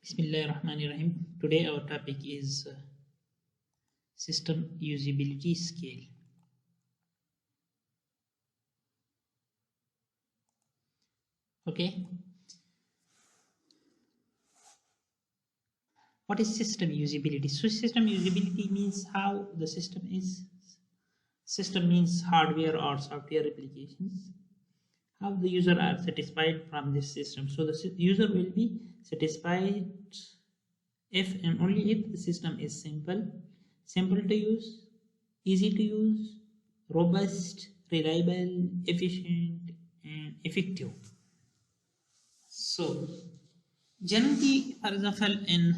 Bismillahirrahmanirrahim. Today our topic is system usability scale. Okay. What is system usability? So system usability means how the system is. System means hardware or software applications. How the user are satisfied from this system. So the user will be satisfied if and only if the system is simple to use, easy to use, robust, reliable, efficient, and effective. So, generally, for example, in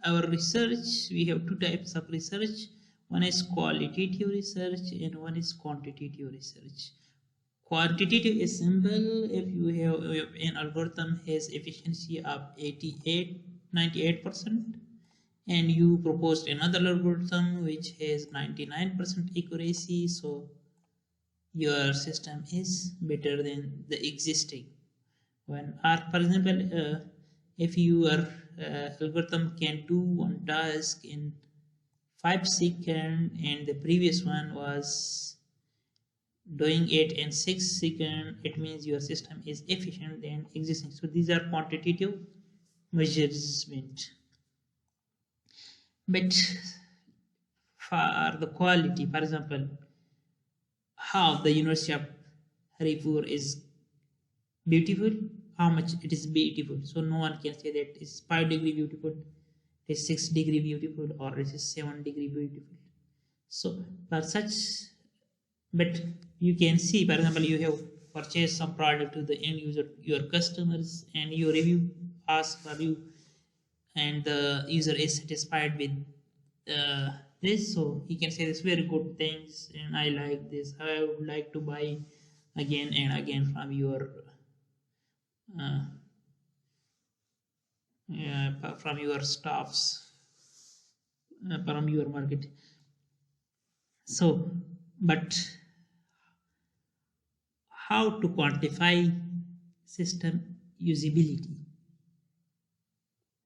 our research, we have two types of research. One is qualitative research and one is quantitative research. Quantitative is simple if you have an algorithm has efficiency of 98% and you proposed another algorithm which has 99% accuracy, so your system is better than the existing one. Or for example, if your algorithm can do one task in 5 seconds and the previous one was doing it in 6 seconds, it means your system is efficient than existing. So these are quantitative measurement. But for the quality, for example, how the University of Haripur is beautiful, how much it is beautiful. So no one can say that it's 5-degree beautiful, it is 6-degree beautiful, or it is 7-degree beautiful. So for such, but you can see, for example, you have purchased some product to the end user, your customers, and your review ask for you, and the user is satisfied with this, so he can say this very good things, and I like this. I would like to buy again and again from your uh, from your staffs, from your market. So, but how to quantify system usability?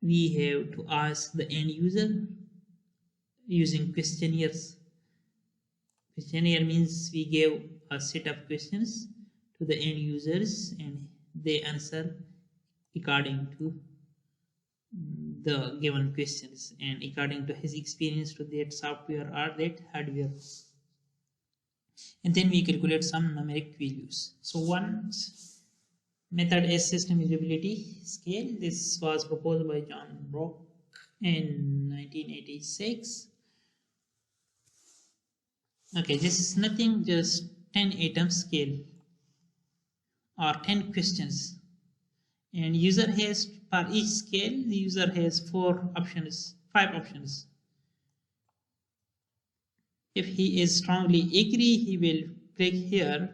We have to ask the end user using questionnaires. Questionnaire means we give a set of questions to the end users and they answer according to the given questions and according to his experience to that software or that hardware. And then we calculate some numeric values. So one method is system usability scale. This was proposed by John Brock in 1986. Okay, this is nothing, just 10 item scale or 10 questions, and user has, for each scale the user has 5 options. If he is strongly agree, he will click here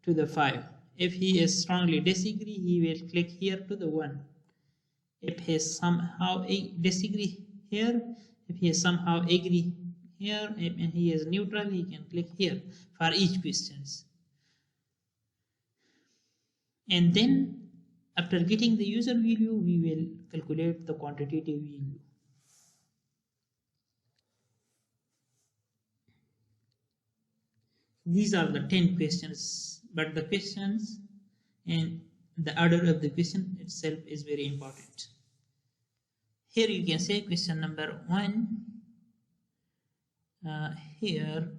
to the 5. If he is strongly disagree, he will click here to the 1. If he is somehow disagree here, if he is somehow agree here, and he is neutral, he can click here for each questions. And then after getting the user value, we will calculate the quantitative value. These are the 10 questions, but the questions and the order of the question itself is very important. Here you can say question number 1. Here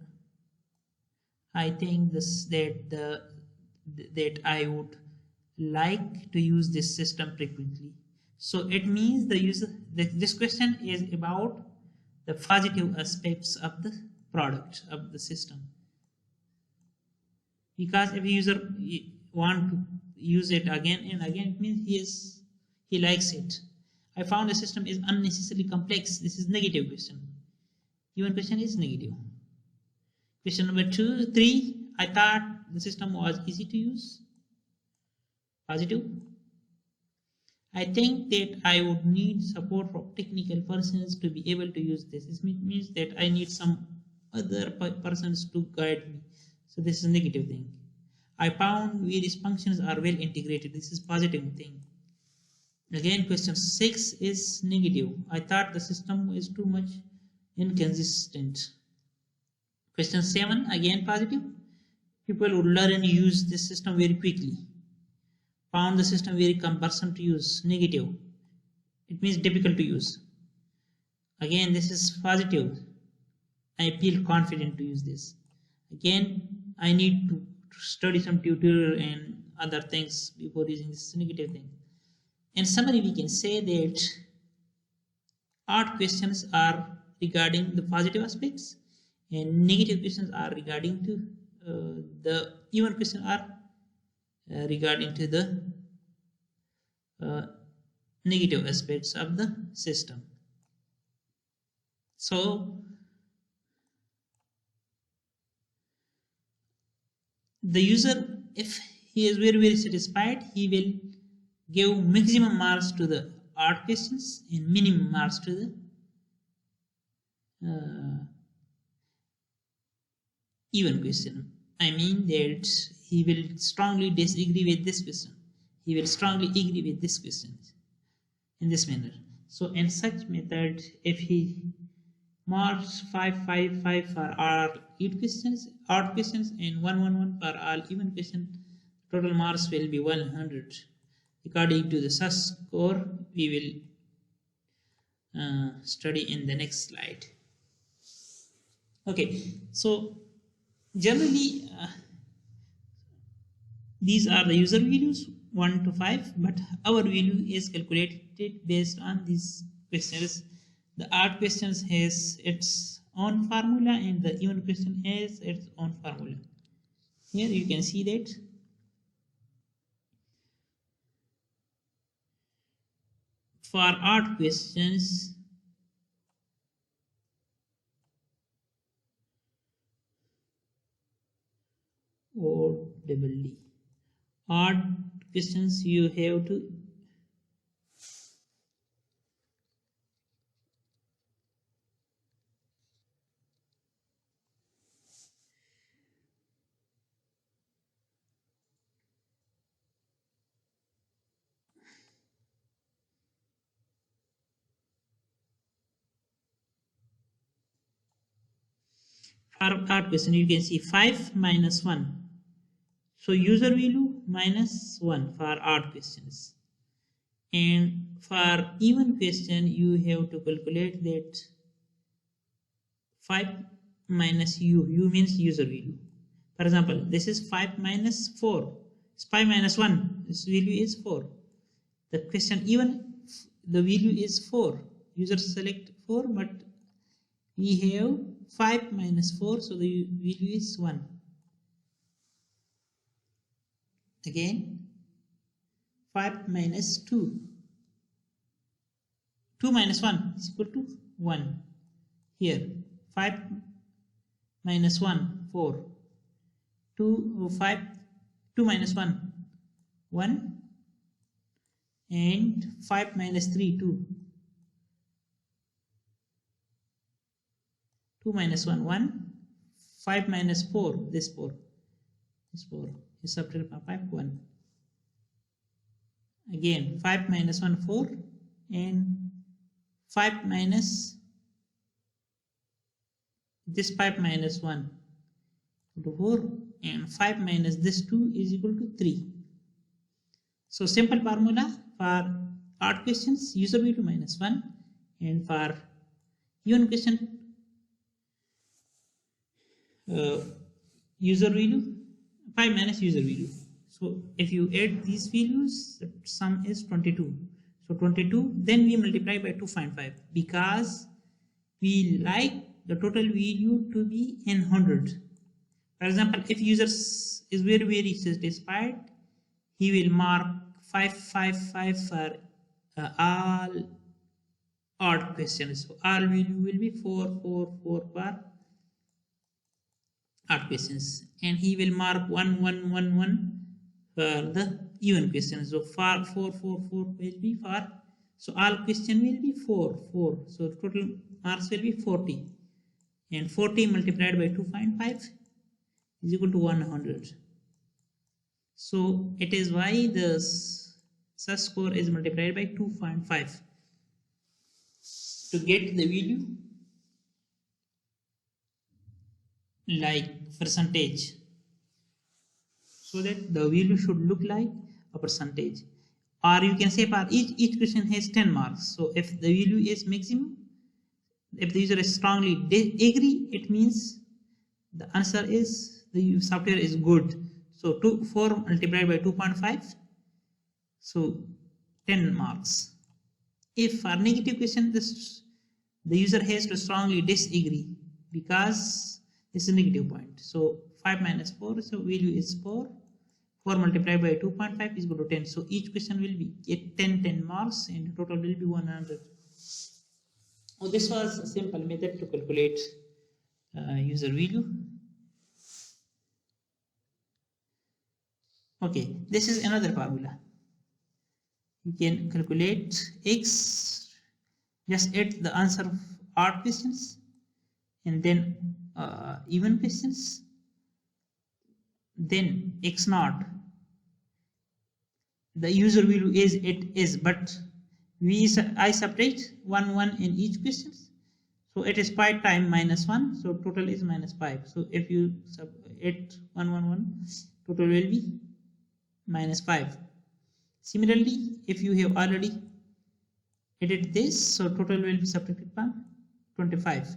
I think that I would like to use this system frequently. So it means the user, this question is about the positive aspects of the product of the system. Because if a user want to use it again and again, it means he likes it. I found the system is unnecessarily complex. This is negative question. Given question is negative. Question number 2, 3. I thought the system was easy to use. Positive. I think that I would need support from technical persons to be able to use this. This means that I need some other persons to guide me. So this is a negative thing. I found various functions are well integrated. This is positive thing. Again, question 6 is negative. I thought the system is too much inconsistent. Question 7, again positive. People would learn and use this system very quickly. Found the system very cumbersome to use. Negative. It means difficult to use. Again, this is positive. I feel confident to use this. Again, I need to study some tutorial and other things before using this negative thing. In summary, we can say that art questions are regarding the positive aspects and negative questions are regarding to the even questions are regarding to the negative aspects of the system. So the user, if he is very satisfied, he will give maximum marks to the art questions and minimum marks to the even question. I mean that he will strongly disagree with this question. He will strongly agree with this question in this manner. So in such method, if he marks 5 for all odd questions and 1 for all even question, total marks will be 100. According to the SAS score, we will study in the next slide. Okay, so generally these are the user values 1 to 5, but our value is calculated based on these questions. The odd questions has its own formula and the even question has its own formula. Here you can see that for odd questions, odd questions you have to for odd question you can see 5 minus 1. So user value minus 1 for odd questions. And for even question, you have to calculate that 5 minus u means user value. For example, this is 5 minus 4. It's 5 minus 1. This value is 4. The question even the value is 4. User select 4, but we have 5 minus 4, so the value is 1. Again, 5 minus 2. 2 minus 1 is equal to 1. Here, 5 minus 1, 4. 2 minus 1, 1. And 5 minus 3, 2. 2 minus 1, 1. 5 minus 4, this 4. This 4 is subtracted from 5, 1. Again, 5 minus 1, 4. And 5 minus this 5 minus 1 equal to 4. And 5 minus this 2 is equal to 3. So simple formula for odd questions, user value minus 1, and for even question, user value 5 minus user value. So if you add these values, the sum is 22. So 22, then we multiply by 2.5 because we like the total value to be in 100. For example, if user is very satisfied, he will mark 5 for all odd questions. So all value will be 4 for odd questions, and he will mark 1 for the even questions. So 4 will be for, so all question will be 4. So total marks will be 40, and 40 multiplied by 2.5 is equal to 100. So it is why this such score is multiplied by 2.5 to get the value like percentage, so that the value should look like a percentage. Or you can say for each question has 10 marks. So if the value is maximum, if the user is strongly agree, it means the answer is the software is good. So 4 multiplied by 2.5, so 10 marks. If for negative question, the user has to strongly disagree because this is a negative point. So 5 minus 4, so value is 4. 4 multiplied by 2.5 is equal to 10. So each question will be get 10 marks and total will be 100. Oh, this was a simple method to calculate user value. Okay, this is another formula. You can calculate x, just add the answer of odd questions and then even questions, then x naught. The user value is it is, but I subtract 1 in each question, so it is 5 times minus 1, so total is minus 5. So if you subtract 1 total will be minus 5. Similarly, if you have already added this, so total will be subtracted from 25,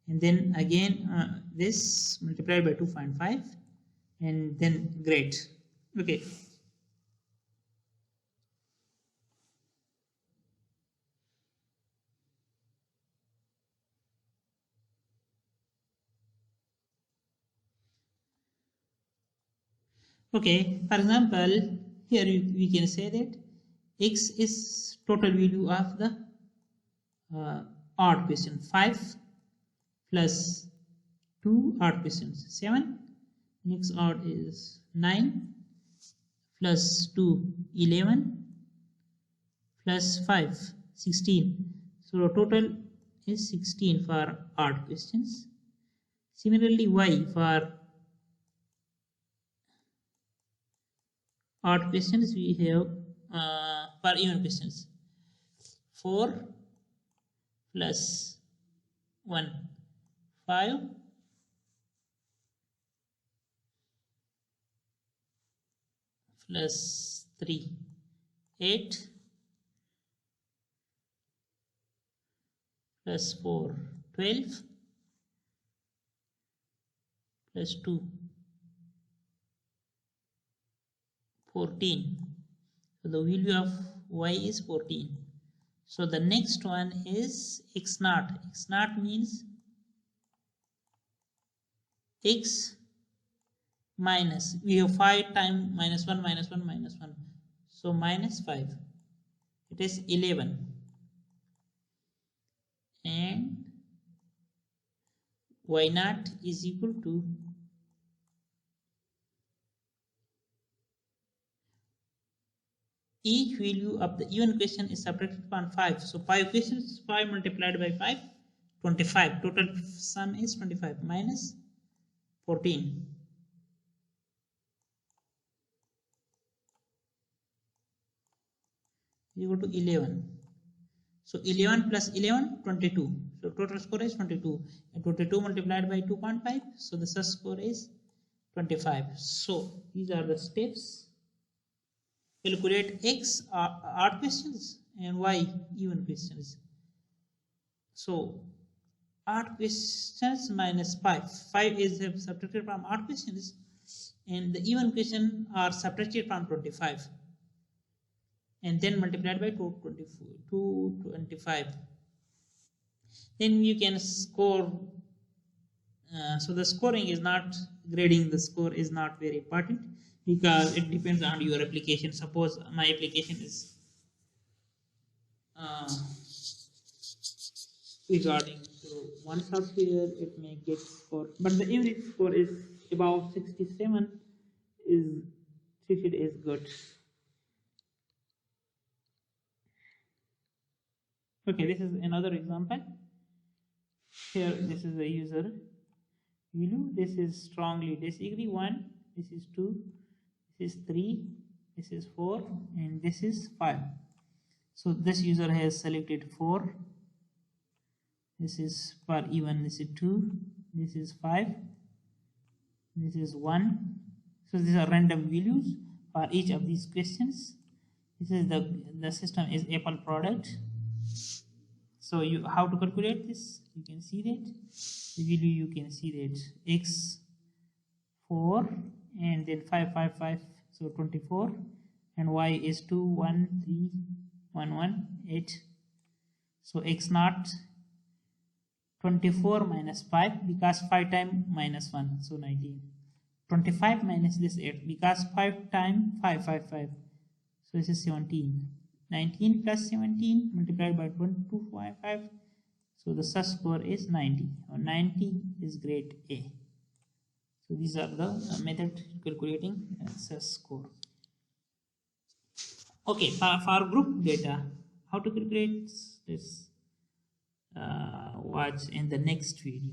and then again this multiplied by 2.5 and then great. Okay, okay, for example, here we can say that x is total value of the odd question 5 plus 2 odd questions 7, next odd is 9 plus 2 11 plus 5 16. So total is 16 for odd questions. Similarly, y for odd questions we have for even questions 4 plus 1 5 plus 3 8 plus 4 12 plus 2 14. So the value of y is 14. So the next one is x naught. X naught means x minus, we have 5 times minus 1 minus 1 minus 1, so minus 5, it is 11, and y naught is equal to each value of the even question is subtracted from 5. So 5 questions, 5 multiplied by 5, 25. Total sum is 25 minus 14. Equal to 11. So 11 plus 11, 22. So total score is 22. And 22 multiplied by 2.5. So the such score is 25. So these are the steps. Calculate x odd questions and y even questions. So odd questions minus 5. 5 is subtracted from odd questions, and the even question are subtracted from 25 and then multiplied by 225. Then you can score. So the scoring is not, grading the score is not very important because it depends on your application. Suppose my application is regarding to one software, it may get score, but the average score is about 67, is treated as good. Okay, this is another example. Here, this is the user value. This is strongly disagree 1. This is 2. This is 3. this is 4, and this is 5. So this user has selected 4. This is for even, this is 2, this is 5, this is 1. So these are random values for each of these questions. This is the system is Apple product. So you how to calculate this? You can see that the value, you can see that x 4 and then 5 5 5, so 24, and y is 2 1 3 1 1 8. So x naught 24 minus 5, because 5 times minus 1, so 19. 25 minus this 8, because 5 times 5 5 5, so this is 17. 19 plus 17 multiplied by 255, so the search score is 90, or 90 is grade A. So these are the method calculating search score. Okay, for group data, how to calculate this? Watch in the next video.